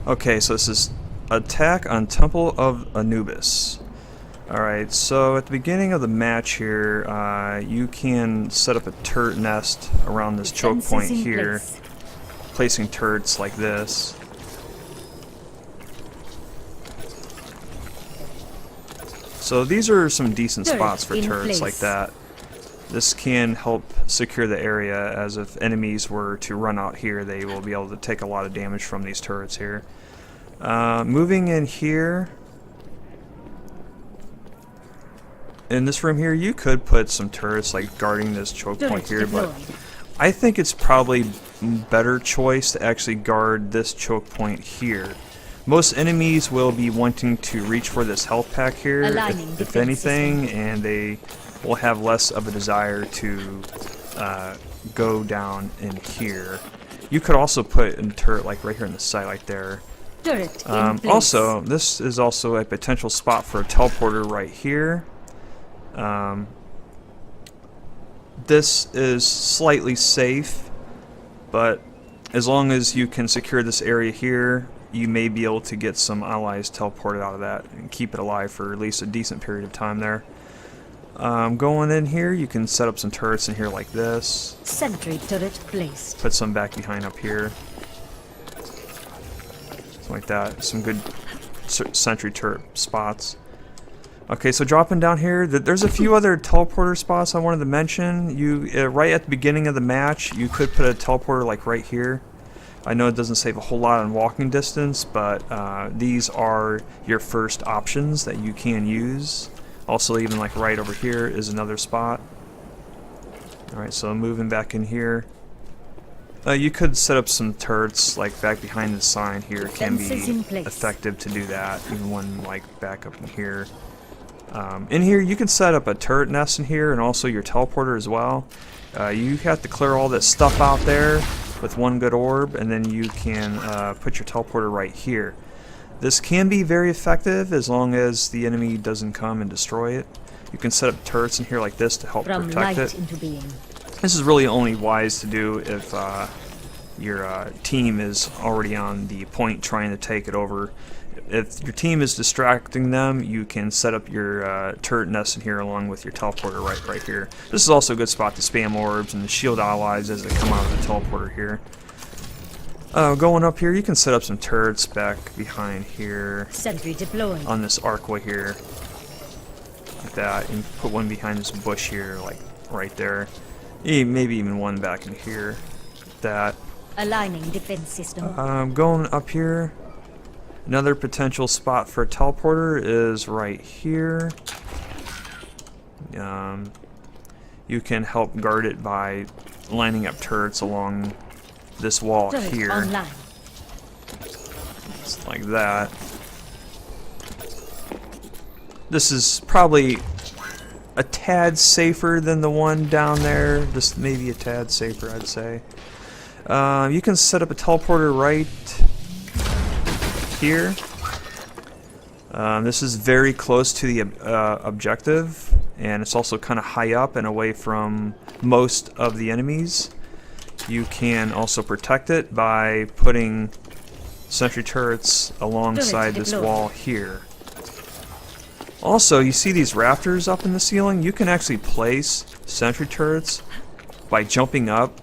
Okay, so this is attack on Temple of Anubis. Alright, so at the beginning of the match here, you can set up a turret nest around this choke point here, placing turrets like this. So these are some decent spots for turrets like that. This can help secure the area, as if enemies were to run out here, they will be able to take a lot of damage from these turrets here. Moving in here, in this room here, you could put some turrets like guarding this choke point here, but I think it's probably better choice to actually guard this choke point here. Most enemies will be wanting to reach for this health pack here, if anything, and they will have less of a desire to go down in here. You could also put a turret like right here in the side, like there. Also, this is also a potential spot for a teleporter right here. This is slightly safe, but as long as you can secure this area here, you may be able to get some allies teleported out of that and keep it alive for at least a decent period of time there. Going in here, you can set up some turrets in here like this. Sentry turret placed. Put some back behind up here. Something like that. Some good sentry turret spots. Okay, so dropping down here, there's a few other teleporter spots I wanted to mention. You right at the beginning of the match, you could put a teleporter like right here. I know it doesn't save a whole lot on walking distance, but these are your first options that you can use. Also, even like right over here is another spot. Alright, so moving back in here. You could set up some turrets like back behind the sign here. It can be effective to do that, even one like back up in here. In here, you can set up a turret nest in here and also your teleporter as well. You have to clear all this stuff out there with one good orb, and then you can put your teleporter right here. This can be very effective as long as the enemy doesn't come and destroy it. You can set up turrets in here like this to help protect it. This is really only wise to do if your team is already on the point trying to take it over. If your team is distracting them, you can set up your turret nest in here along with your teleporter right here. This is also a good spot to spam orbs and shield allies as they come out of the teleporter here. Going up here, you can set up some turrets back behind here. Sentry deployed. On this archway here. Like that. And put one behind this bush here, like right there. Maybe even one back in here. Like that. Aligning defense system. Going up here. Another potential spot for a teleporter is right here. You can help guard it by lining up turrets along this wall here. Just like that. This is probably a tad safer than the one down there. Just maybe a tad safer, I'd say. You can set up a teleporter right here. This is very close to the objective, and it's also kind of high up and away from most of the enemies. You can also protect it by putting sentry turrets alongside this wall here. Also, you see these rafters up in the ceiling? You can actually place sentry turrets by jumping up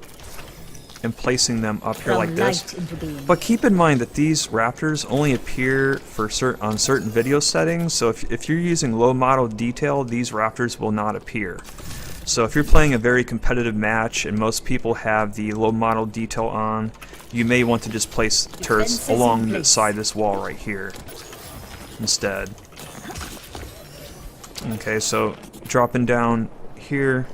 and placing them up here like this. But keep in mind that these rafters only appear for on certain video settings, so if you're using low model detail, these rafters will not appear. So if you're playing a very competitive match and most people have the low model detail on, you may want to just place turrets along the side of this wall right here instead. Okay, so dropping down here.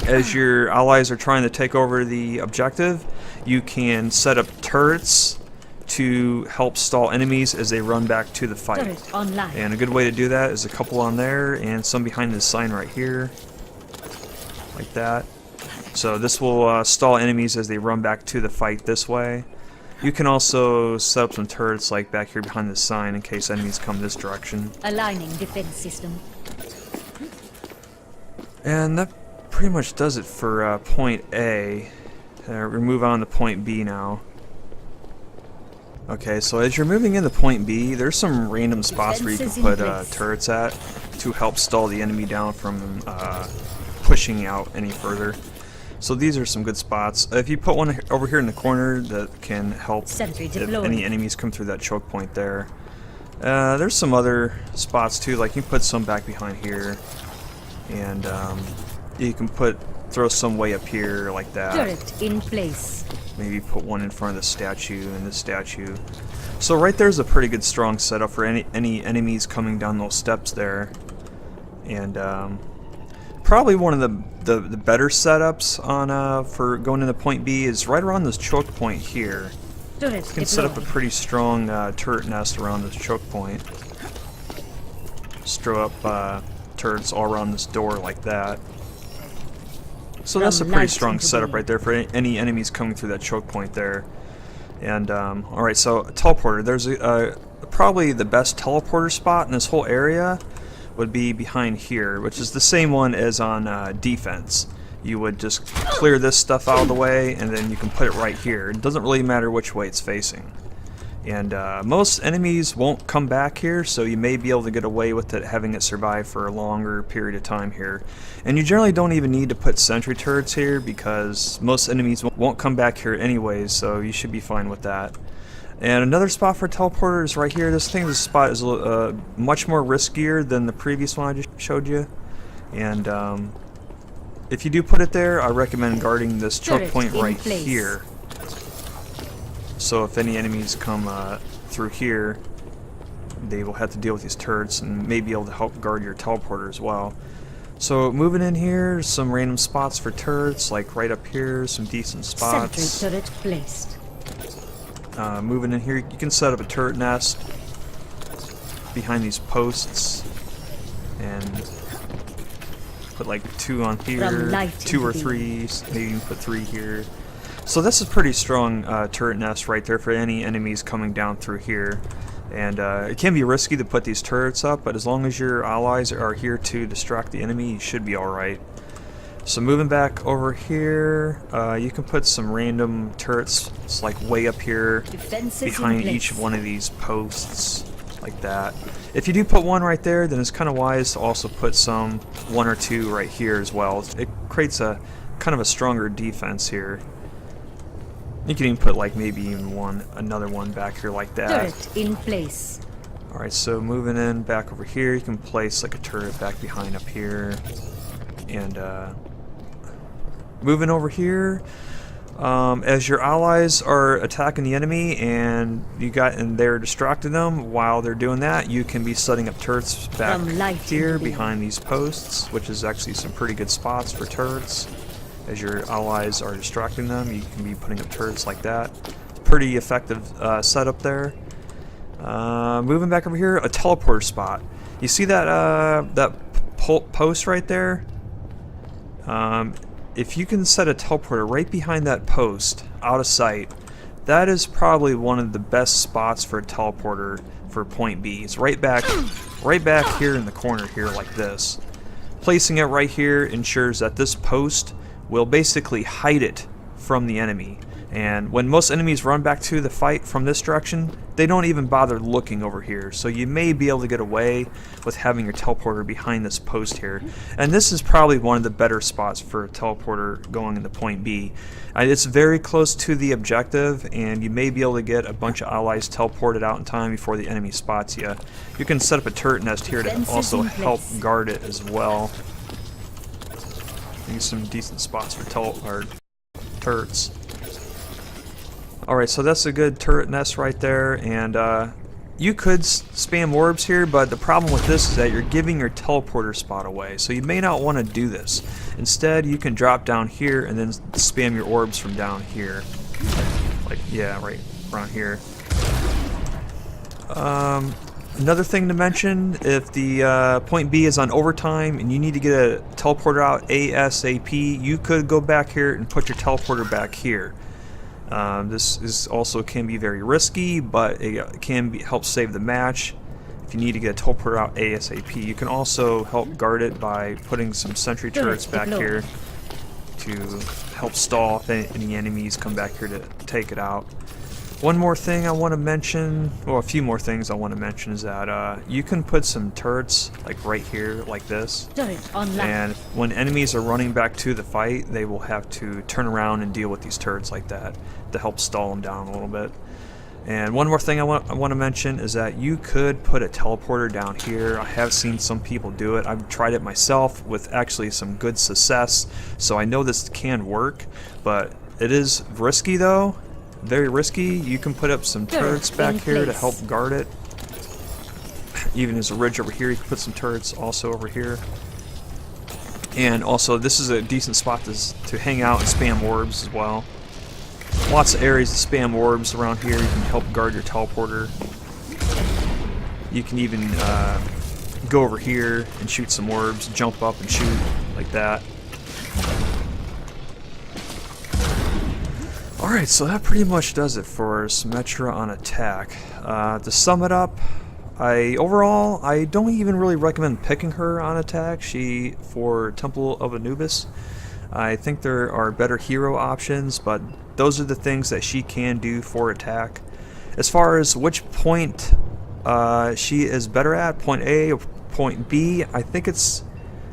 As your allies are trying to take over the objective, you can set up turrets to help stall enemies as they run back to the fight. And a good way to do that is a couple on there and some behind this sign right here. Like that. So this will stall enemies as they run back to the fight this way. You can also set up some turrets like back here behind this sign in case enemies come this direction. Aligning defense system. And that pretty much does it for point A. We move on to point B now. Okay, so as you're moving into point B, there's some random spots where you can Defenses in put place. turrets at to help stall the enemy down from pushing out any further. So these are some good spots. If you put one over here in the corner, that can help Sentry if deployed. any enemies come through that choke point there. There's some other spots too, like you can put some back behind here, and you can throw some way up here like that. Turret in place. Maybe put one in front of the statue and this statue. So right there's a pretty good strong setup for any enemies coming down those steps there. And probably one of the better setups on for going into point B is right around this choke point here. Turret You can set up a deployed. pretty strong turret nest around this choke point. Just throw up turrets all around this door like that. So that's a From pretty light strong into setup being. right there for any enemies coming through that choke point there. And alright, so teleporter. There's probably the best teleporter spot in this whole area would be behind here, which is the same one as on defense. You would just clear this stuff out of the way, and then you can put it right here. It doesn't really matter which way it's facing. And most enemies won't come back here, so you may be able to get away with it, having it survive for a longer period of time here. And you generally don't even need to put sentry turrets here, because most enemies won't come back here anyways, so you should be fine with that. And another spot for teleporter is right here. This spot is much more riskier than the previous one I just showed you. And if you do put it there, I recommend guarding this choke Turret point in right place. here. So if any enemies come through here, they will have to deal with these turrets and may be able to help guard your teleporter as well. So moving in here, some random spots for turrets, like right up here, some decent spots. Sentry turret placed. Moving in here, you can set up a turret nest behind these posts and put like 2 on here, From light 2 or into 3, maybe you can put 3 here. So this is pretty strong turret nest right there for any enemies coming down through here. And it can be risky to put these turrets up, but as long as your allies are here to distract the enemy, you should be alright. So moving back over here, you can put some random turrets, it's like way up here Defenses in behind place. each one of these posts, like that. If you do put one right there, then it's kind of wise to also put some 1 or 2 right here as well. It creates a kind of a stronger defense here. You can even put like maybe even another one back here like that. Turret in place. Alright, so moving in back over here, you can place like a turret back behind up here. And moving over here, as your allies are attacking the enemy and they're distracting them while they're doing that, you can be setting up turrets back From light here into being. behind these posts, which is actually some pretty good spots for turrets. As your allies are distracting them, you can be putting up turrets like that. Pretty effective setup there. Moving back over here, a teleporter spot. You see that post right there? If you can set a teleporter right behind that post, out of sight, that is probably one of the best spots for a teleporter for point B. It's right back here in the corner here like this. Placing it right here ensures that this post will basically hide it from the enemy. And when most enemies run back to the fight from this direction, they don't even bother looking over here. So you may be able to get away with having your teleporter behind this post here. And this is probably one of the better spots for a teleporter going into point B. It's very close to the objective, and you may be able to get a bunch of allies teleported out in time before the enemy spots you. You can set up a turret nest here to Defenses also in help place. guard it as well. Use some decent spots for turrets. Alright, so that's a good turret nest right there, and you could spam orbs here, but the problem with this is that you're giving your teleporter spot away, so you may not want to do this. Instead, you can drop down here and then spam your orbs from down here. Like, yeah, right around here. Another thing to mention, if the point B is on overtime and you need to get a teleporter out ASAP, you could go back here and put your teleporter back here. This is also can be very risky, but it can help save the match. If you need to get a teleporter out ASAP, you can also help guard it by putting some sentry turrets back here to help stall if any enemies come back here to take it out. One more thing I want to mention, well, a few more things I want to mention is that you can put some turrets like right here, like this. Turret online. And when enemies are running back to the fight, they will have to turn around and deal with these turrets like that to help stall them down a little bit. And one more thing I want to mention is that you could put a teleporter down here. I have seen some people do it. I've tried it myself with actually some good success, so I know this can work, but it is risky though. Very risky. You can put up some turrets back here to help guard it. Even as a ridge over here, you can put some turrets also over here. And also, this is a decent spot to hang out and spam orbs as well. Lots of areas to spam orbs around here. You can help guard your teleporter. You can even go over here and shoot some orbs, jump up and shoot like that. Alright, so that pretty much does it for Symmetra on attack. To sum it up, overall, I don't even really recommend picking her on attack for Temple of Anubis. I think there are better hero options, but those are the things that she can do for attack. As far as which point she is better at, point A or point B, I think it's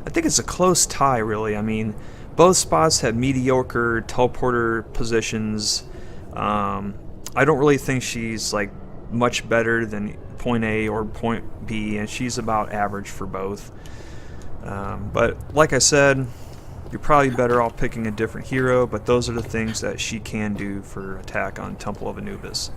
a close tie, really. I mean, both spots have mediocre teleporter positions. I don't really think she's like much better than point A or point B, and she's about average for both. But like I said, you're probably better off picking a different hero, but those are the things that she can do for attack on Temple of Anubis.